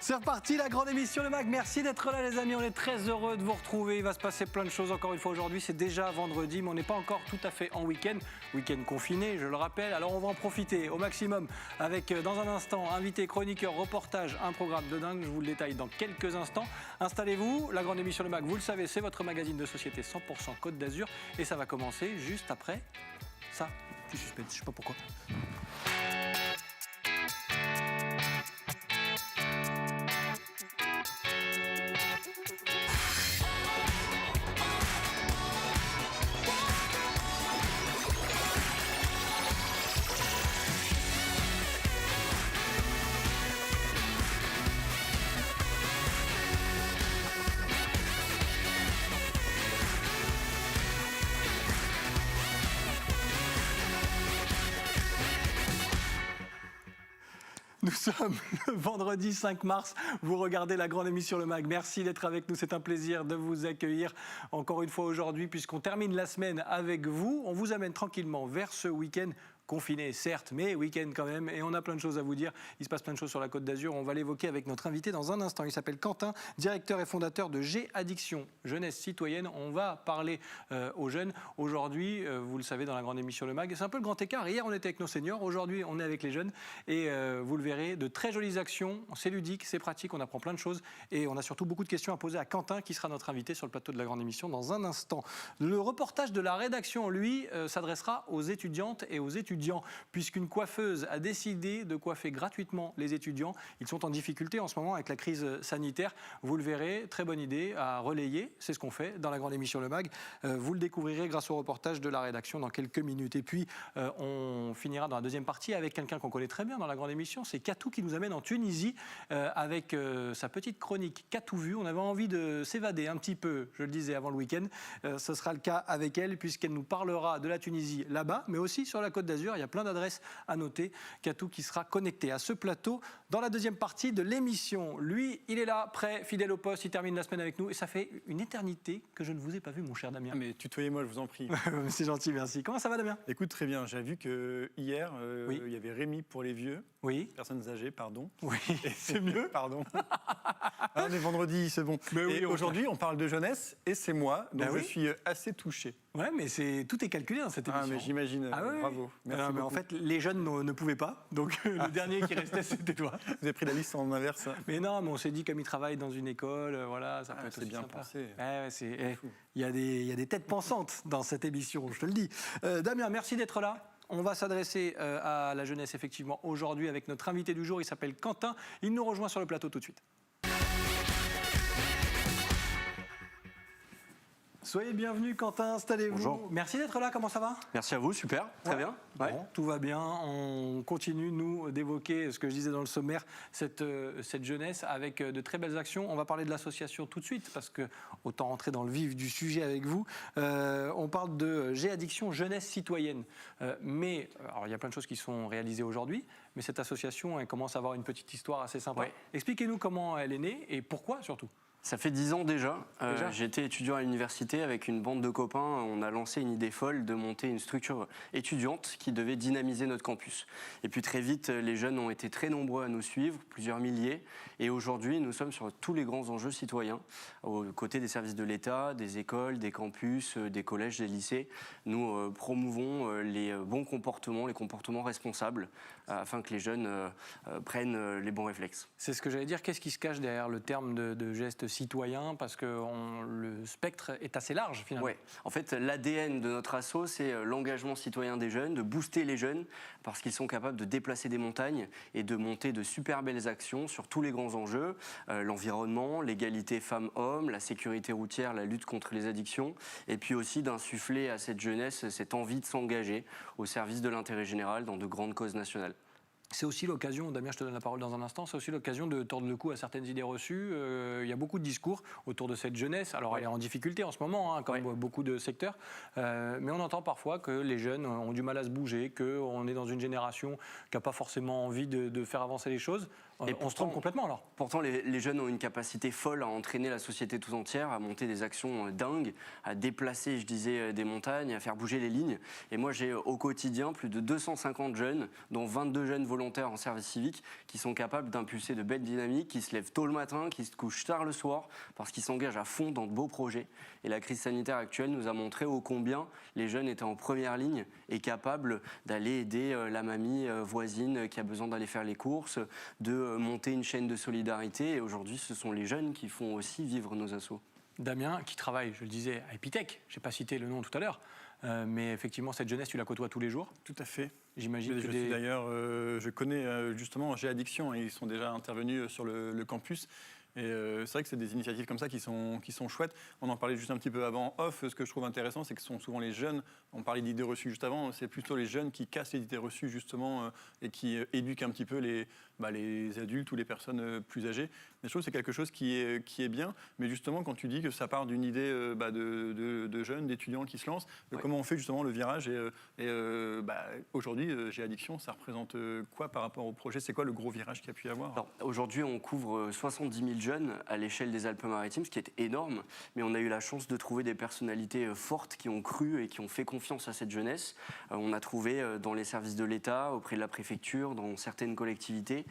C'est reparti, la grande émission Le Mag. Merci d'être là les amis, on est très heureux de vous retrouver. Il va se passer plein de choses encore une fois aujourd'hui. C'est déjà vendredi, mais on n'est pas encore tout à fait en week-end. Week-end confiné, je le rappelle. Alors on va en profiter au maximum avec, dans un instant, invité, chroniqueur, reportage, un programme de dingue. Je vous le détaille dans quelques instants. Installez-vous, la grande émission Le Mag, vous le savez, c'est votre magazine de société 100% Côte d'Azur. Et ça va commencer juste après ça. Petit suspense, je sais pas pourquoi. Nous sommes le vendredi 5 mars, vous regardez la grande émission Le Mag. Merci d'être avec nous, c'est un plaisir de vous accueillir encore une fois aujourd'hui puisqu'on termine la semaine avec vous. On vous amène tranquillement vers ce week-end. Confiné, certes, mais week-end quand même. Et on a plein de choses à vous dire. Il se passe plein de choses sur la Côte d'Azur. On va l'évoquer avec notre invité dans un instant. Il s'appelle Quentin, directeur et fondateur de G-Addiction, jeunesse citoyenne. On va parler aux jeunes. Aujourd'hui, vous le savez, dans la grande émission Le Mag, c'est un peu le grand écart. Hier, on était avec nos seniors. Aujourd'hui, on est avec les jeunes. Et vous le verrez, de très jolies actions. C'est ludique, c'est pratique. On apprend plein de choses. Et on a surtout beaucoup de questions à poser à Quentin, qui sera notre invité sur le plateau de la grande émission dans un instant. Le reportage de la rédaction, lui, s'adressera aux étudiantes et aux étudiants, puisqu'une coiffeuse a décidé de coiffer gratuitement les étudiants. Ils sont en difficulté en ce moment avec la crise sanitaire. Vous le verrez, très bonne idée à relayer. C'est ce qu'on fait dans la grande émission Le Mag. Vous le découvrirez grâce au reportage de la rédaction dans quelques minutes. Et puis, on finira dans la deuxième partie avec quelqu'un qu'on connaît très bien dans la grande émission. C'est Katou qui nous amène en Tunisie avec sa petite chronique Katou Vu. On avait envie de s'évader un petit peu, je le disais avant le week-end. Ce sera le cas avec elle puisqu'elle nous parlera de la Tunisie là-bas, mais aussi sur la Côte d'Azur. Il y a plein d'adresses à noter. Katou qui sera connecté à ce plateau dans la deuxième partie de l'émission. Lui, il est là, prêt, fidèle au poste. Il termine la semaine avec nous. Et ça fait une éternité que je ne vous ai pas vu, mon cher Damien. Mais tutoyez-moi, je vous en prie. C'est gentil, merci. Comment ça va, Damien? Écoute, très bien. J'ai vu que hier, oui. Il y avait Rémi pour les vieux. Oui. Personnes âgées, pardon. Oui. Et c'est mieux, pardon. On est vendredi, c'est bon. Mais oui, et aujourd'hui, on parle de jeunesse et c'est moi, donc je suis assez touché. Ouais, mais tout est calculé dans cette émission. Ah, mais j'imagine. Ouais. Bravo. Merci mais en fait, les jeunes ne pouvaient pas. Donc, le dernier qui restait, c'était toi. Vous avez pris la liste en inverse. Mais non, mais on s'est dit, comme ils travaillent dans une école, voilà, ça peut être aussi bien sympa. pensé. Il y a des têtes pensantes dans cette émission, je te le dis. Damien, merci d'être là. On va s'adresser à la jeunesse, effectivement, aujourd'hui, avec notre invité du jour. Il s'appelle Quentin. Il nous rejoint sur le plateau tout de suite. Soyez bienvenus, Quentin, installez-vous. Bonjour. Merci d'être là, comment ça va? Merci à vous, super, très bien. Ouais. Bon, tout va bien, on continue, nous, d'évoquer ce que je disais dans le sommaire, cette jeunesse avec de très belles actions. On va parler de l'association tout de suite, parce que autant rentrer dans le vif du sujet avec vous. On parle de G-Addiction, jeunesse citoyenne. Mais, alors il y a plein de choses qui sont réalisées aujourd'hui, mais cette association, elle commence à avoir une petite histoire assez sympa. Ouais. Expliquez-nous comment elle est née et pourquoi surtout. Ça fait 10 ans déjà. J'étais étudiant à l'université avec une bande de copains. On a lancé une idée folle de monter une structure étudiante qui devait dynamiser notre campus. Et puis très vite, les jeunes ont été très nombreux à nous suivre, plusieurs milliers. Et aujourd'hui, nous sommes sur tous les grands enjeux citoyens, aux côtés des services de l'État, des écoles, des campus, des collèges, des lycées. Nous promouvons les bons comportements, les comportements responsables, afin que les jeunes prennent les bons réflexes. C'est ce que j'allais dire. Qu'est-ce qui se cache derrière le terme de geste citoyen, parce que le spectre est assez large finalement. Ouais. En fait, l'ADN de notre asso, c'est l'engagement citoyen des jeunes, de booster les jeunes, parce qu'ils sont capables de déplacer des montagnes et de monter de super belles actions sur tous les grands enjeux, l'environnement, l'égalité femmes-hommes, la sécurité routière, la lutte contre les addictions, et puis aussi d'insuffler à cette jeunesse cette envie de s'engager au service de l'intérêt général dans de grandes causes nationales. C'est aussi l'occasion, Damien, je te donne la parole dans un instant, c'est aussi l'occasion de tordre le cou à certaines idées reçues. Il y a beaucoup de discours autour de cette jeunesse. Alors, elle est en difficulté en ce moment, comme beaucoup de secteurs. Mais on entend parfois que les jeunes ont du mal à se bouger, qu'on est dans une génération qui n'a pas forcément envie de faire avancer les choses. Et on se trompe complètement, alors. Pourtant, les jeunes ont une capacité folle à entraîner la société tout entière, à monter des actions dingues, à déplacer, je disais, des montagnes, à faire bouger les lignes. Et moi, j'ai au quotidien plus de 250 jeunes, dont 22 jeunes volontaires volontaires en service civique qui sont capables d'impulser de belles dynamiques, qui se lèvent tôt le matin, qui se couchent tard le soir, parce qu'ils s'engagent à fond dans de beaux projets. Et la crise sanitaire actuelle nous a montré ô combien les jeunes étaient en première ligne et capables d'aller aider la mamie voisine qui a besoin d'aller faire les courses, de monter une chaîne de solidarité. Et aujourd'hui, ce sont les jeunes qui font aussi vivre nos assos. Damien, qui travaille, je le disais, à Epitech, je n'ai pas cité le nom tout à l'heure, mais effectivement, cette jeunesse, tu la côtoies tous les jours. Tout à fait. J'imagine que D'ailleurs, je connais justement J'ai Addiction, et ils sont déjà intervenus sur le campus. Et c'est vrai que c'est des initiatives comme ça qui sont chouettes. On en parlait juste un petit peu avant off. Ce que je trouve intéressant, c'est que ce sont souvent les jeunes. On parlait d'idées reçues juste avant. C'est plutôt les jeunes qui cassent les idées reçues justement et qui éduquent un petit peu les adultes ou les personnes plus âgées. Mais je trouve que c'est quelque chose qui est bien. Mais justement, quand tu dis que ça part d'une idée de jeunes, d'étudiants qui se lancent, comment on fait justement le virage aujourd'hui, J'ai Addiction, ça représente quoi par rapport au projet? C'est quoi le gros virage qu'il y a pu y avoir? Alors, aujourd'hui, on couvre 70 000 jeunes à l'échelle des Alpes-Maritimes, ce qui est énorme. Mais on a eu la chance de trouver des personnalités fortes qui ont cru et qui ont fait confiance à cette jeunesse. On a trouvé dans les services de l'État, auprès de la préfecture, dans certaines collectivités,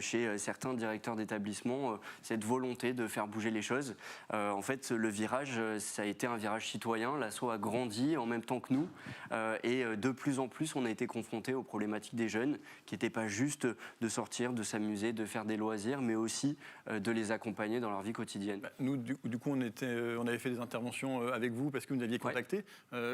chez certains directeurs d'établissements, cette volonté de faire bouger les choses. En fait, le virage, ça a été un virage citoyen. L'asso a grandi en même temps que nous. Et de plus en plus, on a été confrontés aux problématiques des jeunes, qui n'étaient pas juste de sortir, de s'amuser, de faire des loisirs, mais aussi de les accompagner dans leur vie quotidienne. Nous, du coup, on avait fait des interventions avec vous parce que vous nous aviez contacté.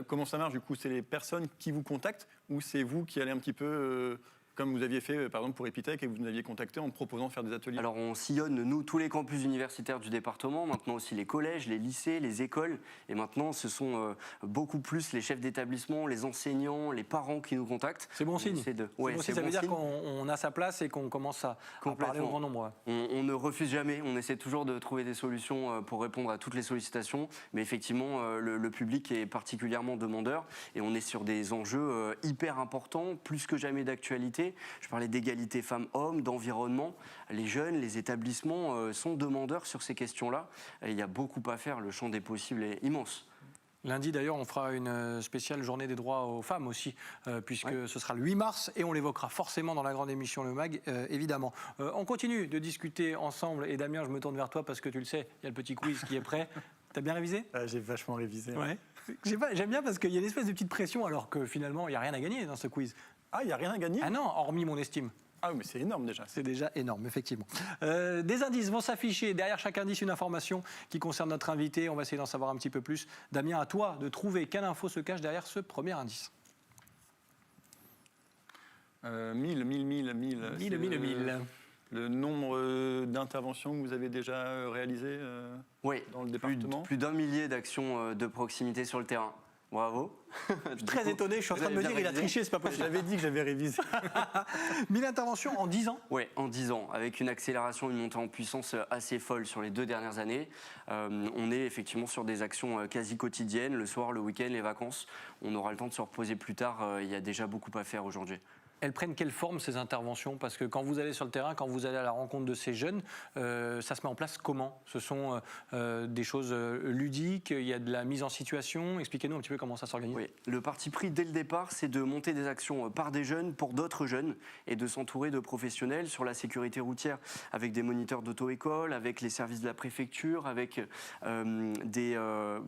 Comment ça marche, du coup? C'est les personnes qui vous contactent ou c'est vous qui allez un petit peu... comme vous aviez fait, par exemple, pour Epitech, et vous nous aviez contacté en proposant de faire des ateliers? Alors, on sillonne, nous, tous les campus universitaires du département, maintenant aussi les collèges, les lycées, les écoles, et maintenant, ce sont beaucoup plus les chefs d'établissement, les enseignants, les parents qui nous contactent. C'est bon signe. Ça veut dire qu'on a sa place et qu'on commence à parler au grand nombre. On ne refuse jamais, on essaie toujours de trouver des solutions pour répondre à toutes les sollicitations, mais effectivement, le public est particulièrement demandeur, et on est sur des enjeux hyper importants, plus que jamais d'actualité. Je parlais d'égalité femmes-hommes, d'environnement. Les jeunes, les établissements sont demandeurs sur ces questions-là. Et il y a beaucoup à faire, le champ des possibles est immense. Lundi, d'ailleurs, on fera une spéciale journée des droits aux femmes aussi, puisque ce sera le 8 mars, et on l'évoquera forcément dans la grande émission Le Mag, évidemment. On continue de discuter ensemble, et Damien, je me tourne vers toi, parce que tu le sais, il y a le petit quiz qui est prêt. T'as bien révisé? J'ai vachement révisé. Ouais. J'aime bien parce qu'il y a une espèce de petite pression, alors que finalement, il n'y a rien à gagner dans ce quiz. Ah, il n'y a rien à gagner? Ah non, hormis mon estime. Ah oui, mais c'est énorme déjà. C'est déjà énorme, effectivement. Des indices vont s'afficher. Derrière chaque indice, une information qui concerne notre invité. On va essayer d'en savoir un petit peu plus. Damien, à toi de trouver quelle info se cache derrière ce premier indice. 1000. Le nombre d'interventions que vous avez déjà réalisées dans le département? Plus d'1 millier d'actions de proximité sur le terrain. Bravo. Je suis très étonné, je suis en train de me dire il a triché, c'est pas possible. J'avais dit que j'avais révisé. 1000 interventions en 10 ans? Oui, en 10 ans, avec une accélération, une montée en puissance assez folle sur les 2 dernières années. On est effectivement sur des actions quasi quotidiennes, le soir, le week-end, les vacances. On aura le temps de se reposer plus tard, il y a déjà beaucoup à faire aujourd'hui. Elles prennent quelle forme, ces interventions? Parce que quand vous allez sur le terrain, quand vous allez à la rencontre de ces jeunes, ça se met en place comment? Ce sont des choses ludiques, il y a de la mise en situation. Expliquez-nous un petit peu comment ça s'organise. Oui. Le parti pris dès le départ, c'est de monter des actions par des jeunes, pour d'autres jeunes, et de s'entourer de professionnels sur la sécurité routière, avec des moniteurs d'auto-école, avec les services de la préfecture, avec des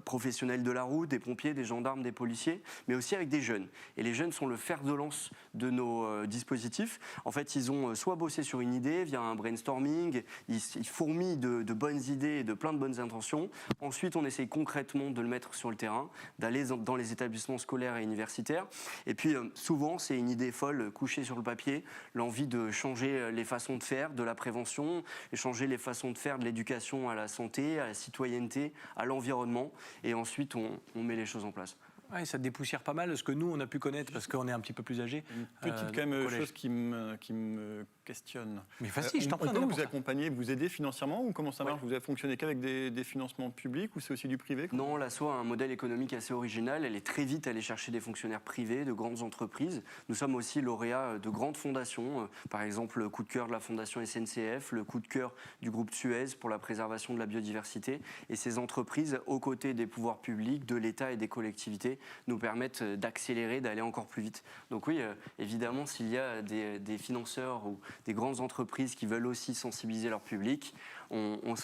professionnels de la route, des pompiers, des gendarmes, des policiers, mais aussi avec des jeunes. Et les jeunes sont le fer de lance de nos dispositifs. En fait, ils ont soit bossé sur une idée via un brainstorming, ils fourmillent de bonnes idées et de plein de bonnes intentions. Ensuite, on essaye concrètement de le mettre sur le terrain, d'aller dans les établissements scolaires et universitaires. Et puis, souvent, c'est une idée folle couchée sur le papier, l'envie de changer les façons de faire, de la prévention, et changer les façons de faire de l'éducation à la santé, à la citoyenneté, à l'environnement. Et ensuite, on met les choses en place. Ouais, ça dépoussière pas mal ce que nous, on a pu connaître, parce qu'on est un petit peu plus âgés. Une petite chose qui me questionne. Mais facile, je t'en prie. On peut vous accompagner, vous aider financièrement ou comment ça marche? Vous avez fonctionné qu'avec des financements publics ou c'est aussi du privé? Non, l'ASSO a un modèle économique assez original. Elle est très vite allée chercher des fonctionnaires privés, de grandes entreprises. Nous sommes aussi lauréats de grandes fondations, par exemple le coup de cœur de la fondation SNCF, le coup de cœur du groupe Suez pour la préservation de la biodiversité. Et ces entreprises, aux côtés des pouvoirs publics, de l'État et des collectivités, nous permettent d'accélérer, d'aller encore plus vite. Donc oui, évidemment, s'il y a des financeurs ou des grandes entreprises qui veulent aussi sensibiliser leur public, on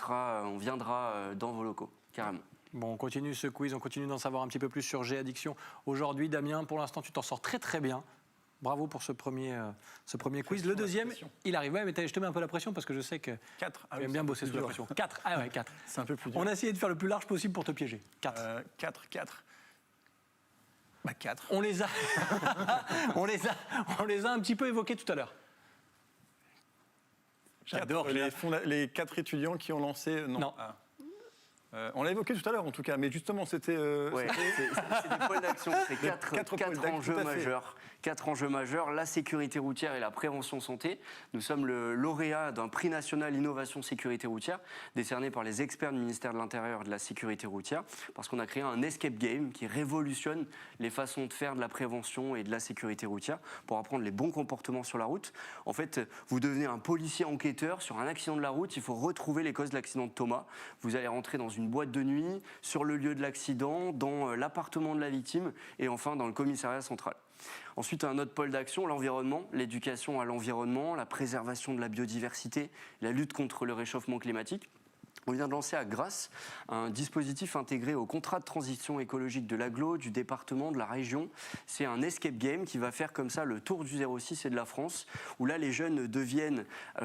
viendra dans vos locaux, carrément. Bon, on continue ce quiz, on continue d'en savoir un petit peu plus sur G-Addiction. Aujourd'hui, Damien, pour l'instant, tu t'en sors très très bien. Bravo pour ce premier quiz. Le deuxième, il arrive. Ouais, mais je te mets un peu la pression parce que je sais que 4. tu aimes bien bosser sous la pression. 4. Ah ouais, 4. C'est un peu plus dur. On a essayé de faire le plus large possible pour te piéger. 4. 4. Bah 4. On les a un petit peu évoqués tout à l'heure. J'adore les 4 étudiants qui ont lancé. Non. On l'a évoqué tout à l'heure en tout cas, mais justement c'était. C'est des pôles d'action, c'est 4 enjeux majeurs. 4 enjeux majeurs, la sécurité routière et la prévention santé. Nous sommes le lauréat d'un prix national innovation sécurité routière, décerné par les experts du ministère de l'Intérieur et de la sécurité routière, parce qu'on a créé un escape game qui révolutionne les façons de faire de la prévention et de la sécurité routière pour apprendre les bons comportements sur la route. En fait, vous devenez un policier enquêteur sur un accident de la route, il faut retrouver les causes de l'accident de Thomas. Vous allez rentrer dans une boîte de nuit, sur le lieu de l'accident, dans l'appartement de la victime et enfin dans le commissariat central. Ensuite, un autre pôle d'action, l'environnement, l'éducation à l'environnement, la préservation de la biodiversité, la lutte contre le réchauffement climatique. On vient de lancer à Grasse un dispositif intégré au contrat de transition écologique de l'agglo, du département, de la région. C'est un escape game qui va faire comme ça le tour du 06 et de la France, où là les jeunes deviennent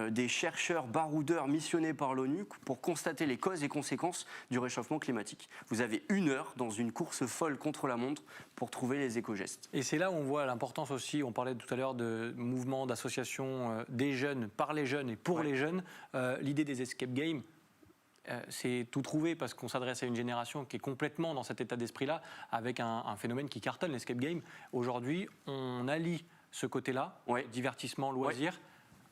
des chercheurs baroudeurs missionnés par l'ONU pour constater les causes et conséquences du réchauffement climatique. Vous avez 1 heure dans une course folle contre la montre pour trouver les éco-gestes. Et c'est là où on voit l'importance aussi, on parlait tout à l'heure de mouvements, d'associations des jeunes, par les jeunes et pour les jeunes. L'idée des escape games, c'est tout trouvé parce qu'on s'adresse à une génération qui est complètement dans cet état d'esprit-là, avec un phénomène qui cartonne, l'escape game. Aujourd'hui, on allie ce côté-là, divertissement, loisir,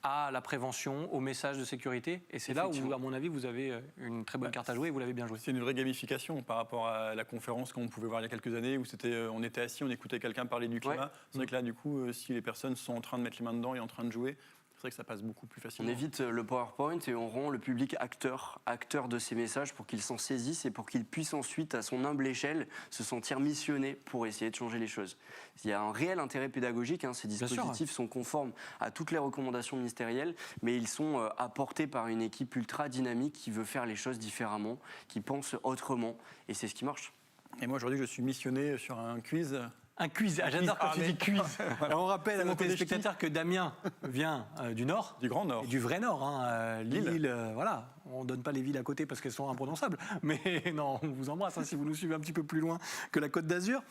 à la prévention, au message de sécurité. Et c'est là où, à mon avis, vous avez une très bonne carte à jouer et vous l'avez bien joué. C'est une vraie gamification par rapport à la conférence qu'on pouvait voir il y a quelques années où on était assis, on écoutait quelqu'un parler du climat. C'est vrai que là, du coup, si les personnes sont en train de mettre les mains dedans et en train de jouer, c'est vrai que ça passe beaucoup plus facilement. On évite le PowerPoint et on rend le public acteur de ces messages pour qu'il s'en saisisse et pour qu'il puisse ensuite, à son humble échelle, se sentir missionné pour essayer de changer les choses. Il y a un réel intérêt pédagogique, ces dispositifs sont conformes à toutes les recommandations ministérielles, mais ils sont apportés par une équipe ultra dynamique qui veut faire les choses différemment, qui pense autrement, et c'est ce qui marche. Et moi aujourd'hui je suis missionné sur un quiz. Un quiz, j'adore quand tu dis quiz. Alors on rappelle à nos téléspectateurs que Damien vient du Nord. Du Grand Nord. Et du vrai Nord. Lille, voilà. On ne donne pas les villes à côté parce qu'elles sont imprononçables. Mais non, on vous embrasse si vous nous suivez un petit peu plus loin que la Côte d'Azur.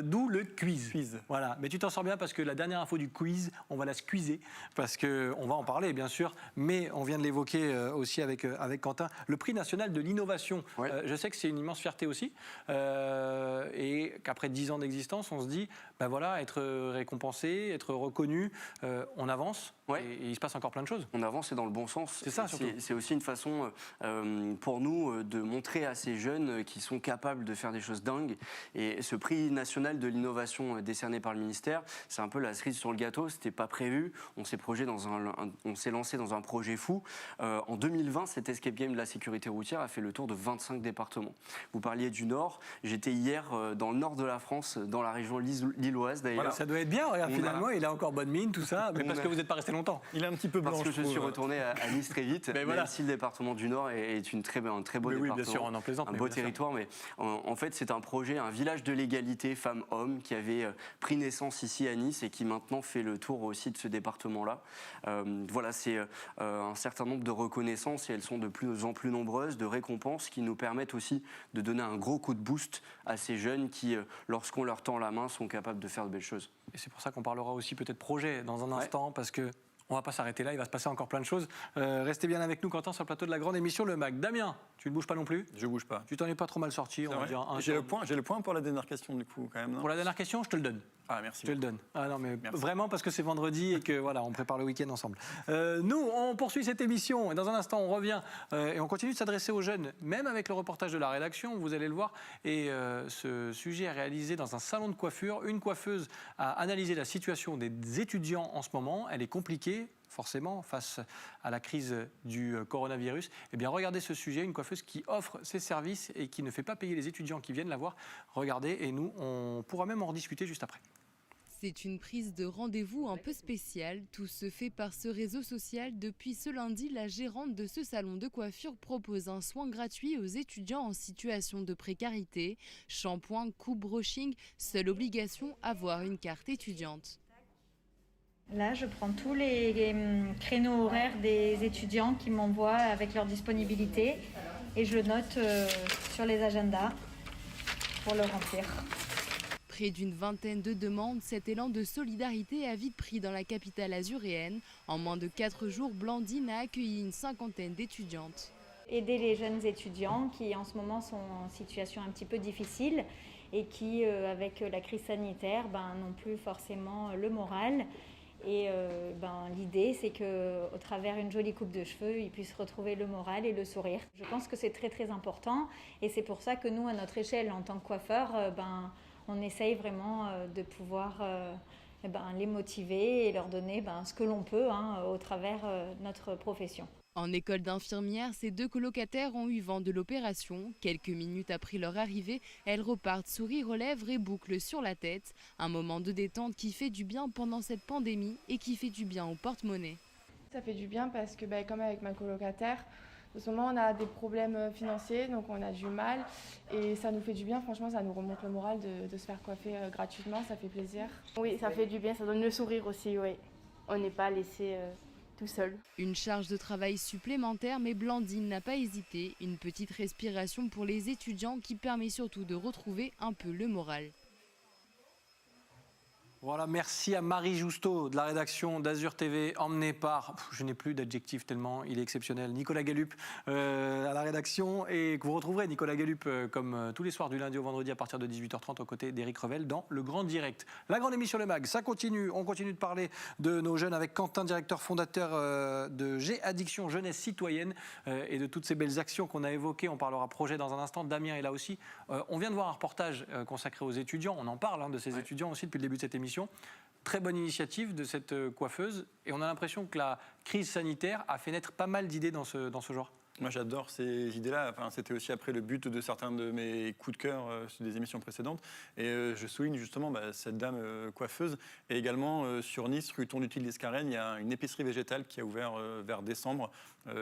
D'où le quiz. Voilà. Mais tu t'en sors bien parce que la dernière info du quiz, on va la squeezer. Parce qu'on va en parler, bien sûr. Mais on vient de l'évoquer aussi avec Quentin. Le prix national de l'innovation. Je sais que c'est une immense fierté aussi. Et qu'après 10 ans d'existence, on se dit, ben voilà, être récompensé, être reconnu, on avance et il se passe encore plein de choses. On avance et dans le bon sens. C'est ça, surtout. C'est aussi une façon pour nous de montrer à ces jeunes qui sont capables de faire des choses dingues. Et ce prix national de l'innovation décerné par le ministère, c'est un peu la cerise sur le gâteau, c'était pas prévu. On s'est lancé dans un projet fou. En 2020, cet escape game de la sécurité routière a fait le tour de 25 départements. Vous parliez du Nord, j'étais hier dans le nord de la France, dans la région lilloise d'ailleurs. Voilà, ça doit être bien, regarde, finalement, il a encore bonne mine, tout ça, mais parce que vous n'êtes pas resté longtemps. Il est un petit peu blanc. Parce que je suis retourné à Nice très vite, même si le département du Nord est un très beau département, oui, bien sûr, on en plaisante, un beau territoire, mais en fait c'est un projet, un village de l'égalité femmes-hommes qui avait pris naissance ici à Nice et qui maintenant fait le tour aussi de ce département-là. Voilà, c'est un certain nombre de reconnaissances et elles sont de plus en plus nombreuses, de récompenses qui nous permettent aussi de donner un gros coup de boost à ces jeunes qui, lorsqu'on leur tend la main, sont capables de faire de belles choses. Et c'est pour ça qu'on parlera aussi peut-être projet dans un instant, parce que On ne va pas s'arrêter là, il va se passer encore plein de choses. Restez bien avec nous, Quentin, sur le plateau de la grande émission Le Mag. Damien, tu ne bouges pas non plus? Je bouge pas. Tu t'en es pas trop mal sorti, on va dire. J'ai le point pour la dernière question, du coup, quand même. Non, pour la dernière question, je te le donne. Ah, merci. Je te le donne. Ah non, mais merci. Vraiment parce que c'est vendredi et que voilà, on prépare le week-end ensemble. Nous, on poursuit cette émission et dans un instant, on revient et on continue de s'adresser aux jeunes, même avec le reportage de la rédaction, vous allez le voir. Et ce sujet est réalisé dans un salon de coiffure. Une coiffeuse a analysé la situation des étudiants en ce moment. Elle est compliquée, forcément, face à la crise du coronavirus. Eh bien, regardez ce sujet, une coiffeuse qui offre ses services et qui ne fait pas payer les étudiants qui viennent la voir. Regardez, et nous, on pourra même en rediscuter juste après. C'est une prise de rendez-vous un peu spéciale. Tout se fait par ce réseau social. Depuis ce lundi, la gérante de ce salon de coiffure propose un soin gratuit aux étudiants en situation de précarité. Shampoing, coupe, brushing, seule obligation, avoir une carte étudiante. Là, je prends tous les créneaux horaires des étudiants qui m'envoient avec leur disponibilité et je le note sur les agendas pour le remplir. Près d'une vingtaine de demandes, cet élan de solidarité a vite pris dans la capitale azuréenne. En moins de 4 jours, Blandine a accueilli une cinquantaine d'étudiantes. Aider les jeunes étudiants qui en ce moment sont en situation un petit peu difficile et qui, avec la crise sanitaire, n'ont plus forcément le moral. Et l'idée, c'est qu'au travers une jolie coupe de cheveux, ils puissent retrouver le moral et le sourire. Je pense que c'est très très important et c'est pour ça que nous, à notre échelle, en tant que coiffeurs, on essaye vraiment de pouvoir les motiver et leur donner ce que l'on peut au travers de notre profession. En école d'infirmière, ces 2 colocataires ont eu vent de l'opération. Quelques minutes après leur arrivée, elles repartent sourire aux lèvres et boucles sur la tête. Un moment de détente qui fait du bien pendant cette pandémie et qui fait du bien au porte-monnaie. Ça fait du bien parce que comme avec ma colocataire, en ce moment on a des problèmes financiers, donc on a du mal et ça nous fait du bien, franchement ça nous remonte le moral de se faire coiffer gratuitement, ça fait plaisir. Oui, ça fait du bien, ça donne le sourire aussi, oui. On n'est pas laissé tout seul. Une charge de travail supplémentaire, mais Blandine n'a pas hésité. Une petite respiration pour les étudiants qui permet surtout de retrouver un peu le moral. Voilà, merci à Marie Jousteau de la rédaction d'Azur TV, emmenée par, je n'ai plus d'adjectif tellement il est exceptionnel, Nicolas Gallup à la rédaction, et que vous retrouverez Nicolas Gallup comme tous les soirs du lundi au vendredi à partir de 18h30 aux côtés d'Éric Revel dans Le Grand Direct. La grande émission Le Mag, ça continue, on continue de parler de nos jeunes avec Quentin, directeur fondateur de G-Addiction Jeunesse Citoyenne et de toutes ces belles actions qu'on a évoquées. On parlera projet dans un instant, Damien est là aussi. On vient de voir un reportage consacré aux étudiants, on en parle de ces étudiants aussi depuis le début de cette émission. Très bonne initiative de cette coiffeuse et on a l'impression que la crise sanitaire a fait naître pas mal d'idées dans ce genre. Moi, j'adore ces idées-là. Enfin, c'était aussi après le but de certains de mes coups de cœur sur des émissions précédentes. Et je souligne justement cette dame coiffeuse. Et également, sur Nice, rue Tournetil-l'Escarène, il y a une épicerie végétale qui a ouvert vers décembre.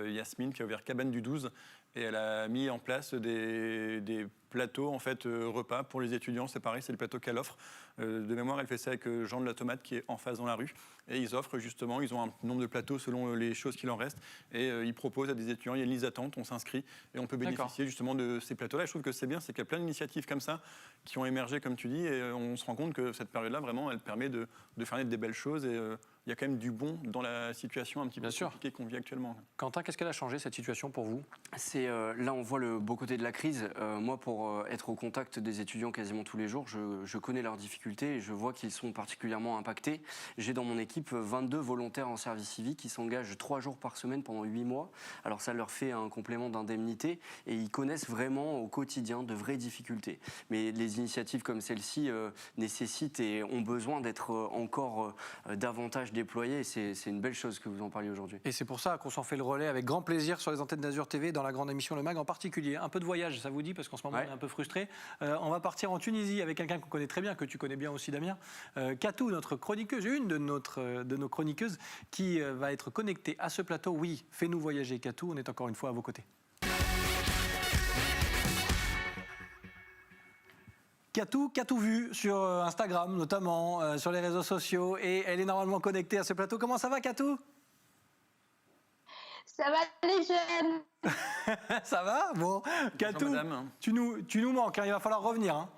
Yasmine, qui a ouvert Cabane du 12. Et elle a mis en place des plateaux, en fait, repas pour les étudiants. C'est pareil, c'est le plateau qu'elle offre. De mémoire, elle fait ça avec Jean de la Tomate, qui est en face dans la rue. Et ils offrent justement, ils ont un nombre de plateaux selon les choses qu'il en reste. Et ils proposent à des étudiants, il y a une liste d'attente, on s'inscrit et on peut bénéficier justement de ces plateaux-là. Et je trouve que c'est bien, c'est qu'il y a plein d'initiatives comme ça qui ont émergé, comme tu dis. Et on se rend compte que cette période-là, vraiment, elle permet de faire naître des belles choses. Et il y a quand même du bon dans la situation un petit peu compliquée qu'on vit actuellement. Quentin, qu'est-ce qu'elle a changé, cette situation, pour vous ? Là, on voit le beau côté de la crise. Moi, pour être au contact des étudiants quasiment tous les jours, je connais leurs difficultés et je vois qu'ils sont particulièrement impactés. J'ai dans mon équipe 22 volontaires en service civique qui s'engagent 3 jours par semaine pendant 8 mois. Alors ça leur fait un complément d'indemnité et ils connaissent vraiment au quotidien de vraies difficultés. Mais les initiatives comme celle-ci nécessitent et ont besoin d'être encore davantage déployées. C'est une belle chose que vous en parliez aujourd'hui. Et c'est pour ça qu'on s'en fait le relais avec grand plaisir sur les antennes d'Azur TV, dans la grande émission Le Mag en particulier. Un peu de voyage, ça vous dit, parce qu'en ce moment on est un peu frustré. On va partir en Tunisie avec quelqu'un qu'on connaît très bien, que tu connais bien aussi, Damien. Katou, notre chroniqueuse, une de nos chroniqueuses, qui va être connectée à ce plateau. Oui, fais-nous voyager, Katou, on est encore une fois à vos côtés. Katou vu sur Instagram notamment, sur les réseaux sociaux, et elle est normalement connectée à ce plateau. Comment ça va, Katou ? Ça va, les jeunes? Ça va? Bon, Katou, tu nous manques, hein, il va falloir revenir. Hein.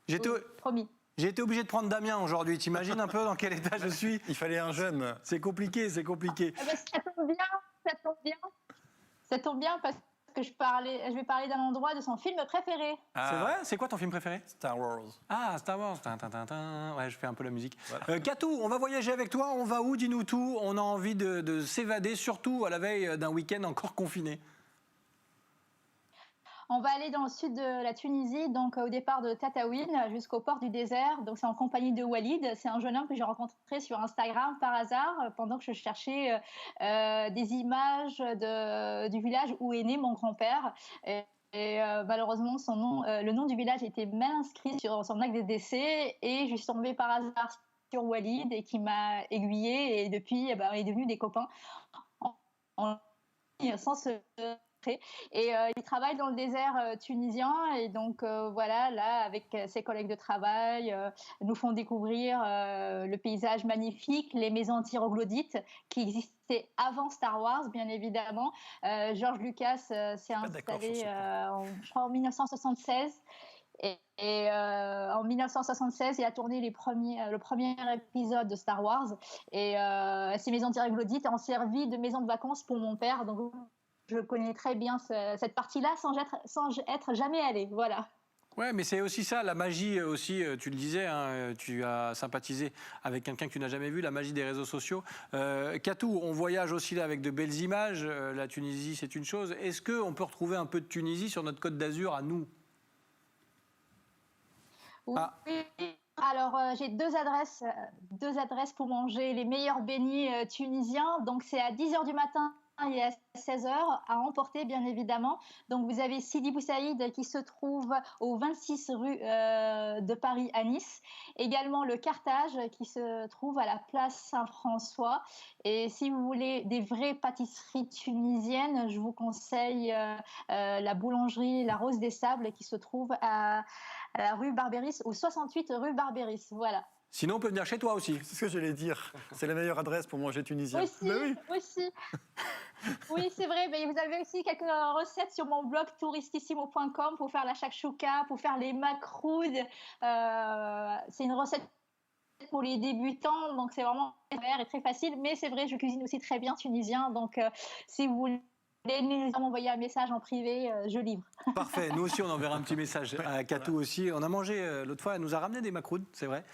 Oui, promis. J'ai été obligé de prendre Damien aujourd'hui. T'imagines un peu dans quel état je suis? Il fallait un jeune. C'est compliqué, c'est compliqué. Ah bah, ça tombe bien, ça tombe bien. Ça tombe bien parce que je vais parler d'un endroit de son film préféré. C'est vrai? C'est quoi ton film préféré? Star Wars. Ah, Star Wars. Tin, tin, tin, tin. Ouais, je fais un peu la musique. Voilà. Katou, on va voyager avec toi. On va où? Dis-nous tout. On a envie de s'évader, surtout à la veille d'un week-end encore confiné. On va aller dans le sud de la Tunisie, donc au départ de Tataouine jusqu'au port du désert. Donc c'est en compagnie de Walid. C'est un jeune homme que j'ai rencontré sur Instagram par hasard pendant que je cherchais des images du village où est né mon grand-père. Et malheureusement, le nom du village était mal inscrit sur son acte de décès et je suis tombée par hasard sur Walid et qui m'a aiguillée et depuis, on est devenus des copains sans se... Et il travaille dans le désert tunisien et donc voilà, là avec ses collègues de travail, nous font découvrir le paysage magnifique, les maisons anti-troglodytes qui existaient avant Star Wars, bien évidemment. George Lucas s'est installé, je crois, en 1976. Et en 1976, il a tourné le premier épisode de Star Wars. Et ces maisons anti-troglodytes ont servi de maison de vacances pour mon père. Donc je connais très bien cette partie-là sans être jamais allée. Voilà. Ouais, mais c'est aussi ça, la magie aussi, tu le disais, hein, tu as sympathisé avec quelqu'un que tu n'as jamais vu, la magie des réseaux sociaux. Katou, on voyage aussi là avec de belles images, la Tunisie c'est une chose. Est-ce qu'on peut retrouver un peu de Tunisie sur notre Côte d'Azur à nous? Oui. Alors, j'ai deux adresses pour manger les meilleurs beignets tunisiens. Donc, c'est à 10h du matin et à 16h à emporter, bien évidemment. Donc, vous avez Sidi Boussaïd qui se trouve au 26 rue de Paris à Nice. Également le Carthage qui se trouve à la place Saint-François. Et si vous voulez des vraies pâtisseries tunisiennes, je vous conseille la boulangerie La Rose des Sables qui se trouve à la rue Barbéris, au 68 rue Barbéris. Voilà. Sinon, on peut venir chez toi aussi. C'est ce que j'allais dire. C'est la meilleure adresse pour manger tunisien. Aussi, aussi. Oui, c'est vrai. Mais vous avez aussi quelques recettes sur mon blog touristissimo.com pour faire la shakshuka, pour faire les makrouds. C'est une recette pour les débutants, donc c'est vraiment très facile. Mais c'est vrai, je cuisine aussi très bien tunisien. Donc, si vous voulez nous envoyer un message en privé, je livre. Parfait, nous aussi on enverra un petit message à Katou aussi. On a mangé l'autre fois, elle nous a ramené des makrouds, c'est vrai.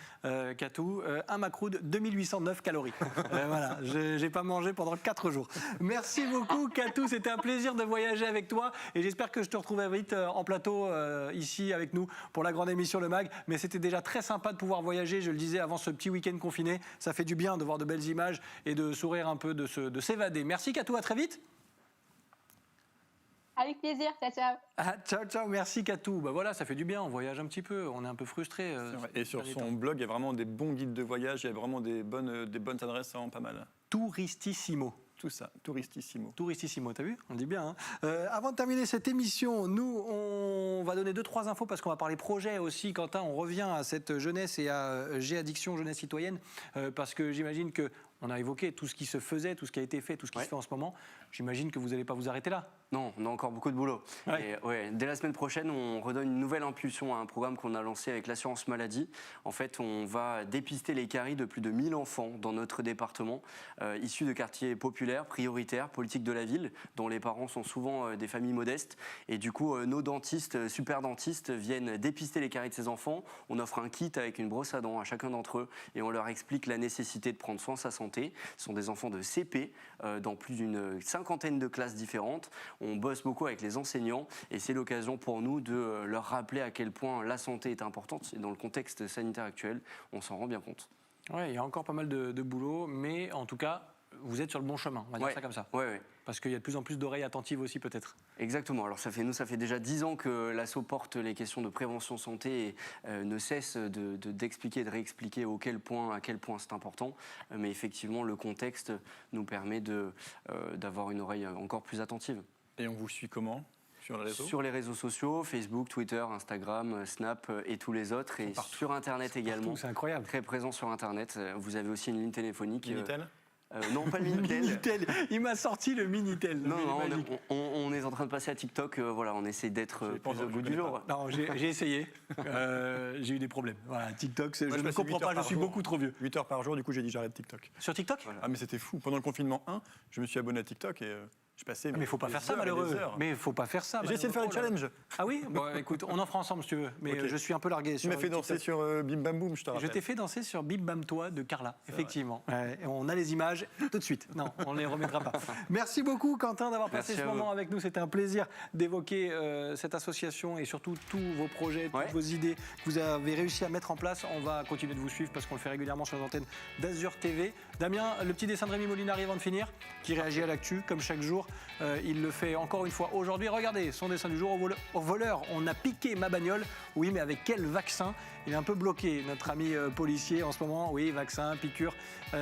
Katou, un makroud, 2809 calories. Voilà, j'ai pas mangé pendant 4 jours. Merci beaucoup Katou, c'était un plaisir de voyager avec toi et j'espère que je te retrouverai vite en plateau ici avec nous pour la grande émission Le Mag. Mais c'était déjà très sympa de pouvoir voyager, je le disais avant ce petit week-end confiné. Ça fait du bien de voir de belles images et de sourire un peu, de s'évader. Merci Katou, à très vite. Avec plaisir, ciao. Ah, ciao, merci Katou. Bah voilà, ça fait du bien, on voyage un petit peu, on est un peu frustré. Et sur son blog, il y a vraiment des bons guides de voyage, il y a vraiment des bonnes adresses, c'est vraiment pas mal. Touristissimo. Tout ça, Touristissimo. Touristissimo, t'as vu? On dit bien. Hein. Avant de terminer cette émission, nous, on va donner 2-3 infos parce qu'on va parler projet aussi. Quentin, on revient à cette jeunesse et à G-Addiction, jeunesse citoyenne, parce que j'imagine qu'on a évoqué tout ce qui se faisait, tout ce qui a été fait, tout ce qui se fait en ce moment. J'imagine que vous n'allez pas vous arrêter là. Non, on a encore beaucoup de boulot. Et, dès la semaine prochaine, on redonne une nouvelle impulsion à un programme qu'on a lancé avec l'assurance maladie. En fait, on va dépister les caries de plus de 1000 enfants dans notre département, issus de quartiers populaires, prioritaires, politiques de la ville, dont les parents sont souvent des familles modestes. Et du coup, nos dentistes, super dentistes, viennent dépister les caries de ces enfants. On offre un kit avec une brosse à dents à chacun d'entre eux et on leur explique la nécessité de prendre soin de sa santé. Ce sont des enfants de CP dans plus d'une cinquantaine de classes différentes. On bosse beaucoup avec les enseignants et c'est l'occasion pour nous de leur rappeler à quel point la santé est importante. Et dans le contexte sanitaire actuel, on s'en rend bien compte. Oui, il y a encore pas mal de boulot, mais en tout cas, vous êtes sur le bon chemin, on va dire ça comme ça. Oui. Parce qu'il y a de plus en plus d'oreilles attentives aussi peut-être. Exactement. Alors ça fait déjà 10 ans que l'asso porte les questions de prévention santé et ne cesse d'expliquer, de réexpliquer à quel point c'est important. Mais effectivement, le contexte nous permet d'avoir une oreille encore plus attentive. Et on vous suit comment ? Sur les réseaux ? Sur les réseaux sociaux, Facebook, Twitter, Instagram, Snap et tous les autres. Et sur Internet également. C'est incroyable. Très présent sur Internet. Vous avez aussi une ligne téléphonique. Minitel ? Non, pas le Minitel. Minitel. Il m'a sorti le Minitel. Non, Mais non, magique. on est en train de passer à TikTok. Voilà, on essaie d'être plus au bout du jour. Non, j'ai essayé. J'ai eu des problèmes. Voilà, TikTok, je ne comprends pas, je suis beaucoup trop vieux. 8 heures par jour, du coup j'ai dit j'arrête TikTok. Sur TikTok? Ah mais c'était fou. Pendant le confinement 1, je me suis abonné à TikTok et je passais. Mais il faut pas des faire ça, heures et malheureux. des heures. Mais il faut pas faire ça. J'ai essayé de faire les challenges. Ah oui? Bon, écoute, on en fera ensemble si tu veux. Mais Ok. je suis un peu largué. Tu m'as fait danser sur Bim Bam Boum, je te Je rappelle. t'ai fait danser sur Bim Bam Toi de Carla, effectivement. Ouais, et on a les images tout de suite. Non, on ne les remettra pas. Merci beaucoup, Quentin, d'avoir passé Merci ce à moment vous. avec nous. C'était un plaisir d'évoquer cette association et surtout tous vos projets, toutes vos idées que vous avez réussi à mettre en place. On va continuer de vous suivre parce qu'on le fait régulièrement sur les antennes d'Azur TV. Damien, le petit dessin de Rémi Molinari avant de finir, qui réagit à l'actu comme chaque jour. Il le fait encore une fois aujourd'hui. Regardez son dessin du jour au voleur. On a piqué ma bagnole. Oui, mais avec quel vaccin? Il est un peu bloqué, notre ami policier en ce moment. Oui, vaccin, piqûre.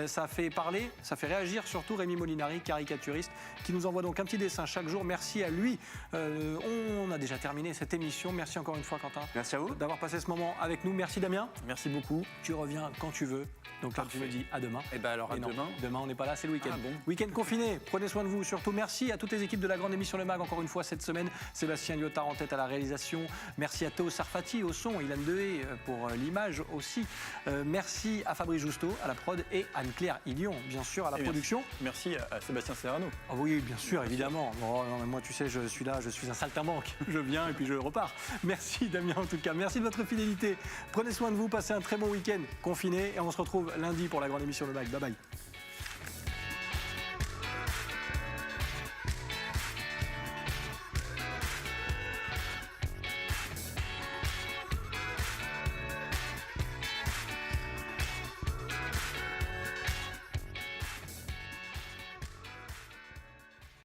Ça fait parler, ça fait réagir surtout Rémi Molinari, caricaturiste, qui nous envoie donc un petit dessin chaque jour. Merci à lui. On a déjà terminé cette émission. Merci encore une fois, Quentin. Merci à vous. D'avoir passé ce moment avec nous. Merci, Damien. Merci beaucoup. Tu reviens quand tu veux. Donc là, tu me dis à demain. Et ben alors à Et non, demain. Demain, on n'est pas là, c'est le week-end. Ah bon. Week-end confiné, prenez soin de vous. Surtout, merci à toutes les équipes de la grande émission Le Mag, encore une fois cette semaine. Sébastien Lyotard en tête à la réalisation. Merci à Théo Sarfati au son, Ilan Dehé pour l'image aussi. Merci à Fabrice Justo à la prod et Anne-Claire Ilion, bien sûr, à la Et production. Merci à Sébastien Serrano. Ah oui, bien sûr, évidemment. Bon, non, mais moi, tu sais, je suis là, je suis un saltimbanque. Je viens et puis je repars. Merci, Damien, en tout cas. Merci de votre fidélité. Prenez soin de vous, passez un très bon week-end confiné et on se retrouve lundi pour la grande émission Le Mag. Bye bye.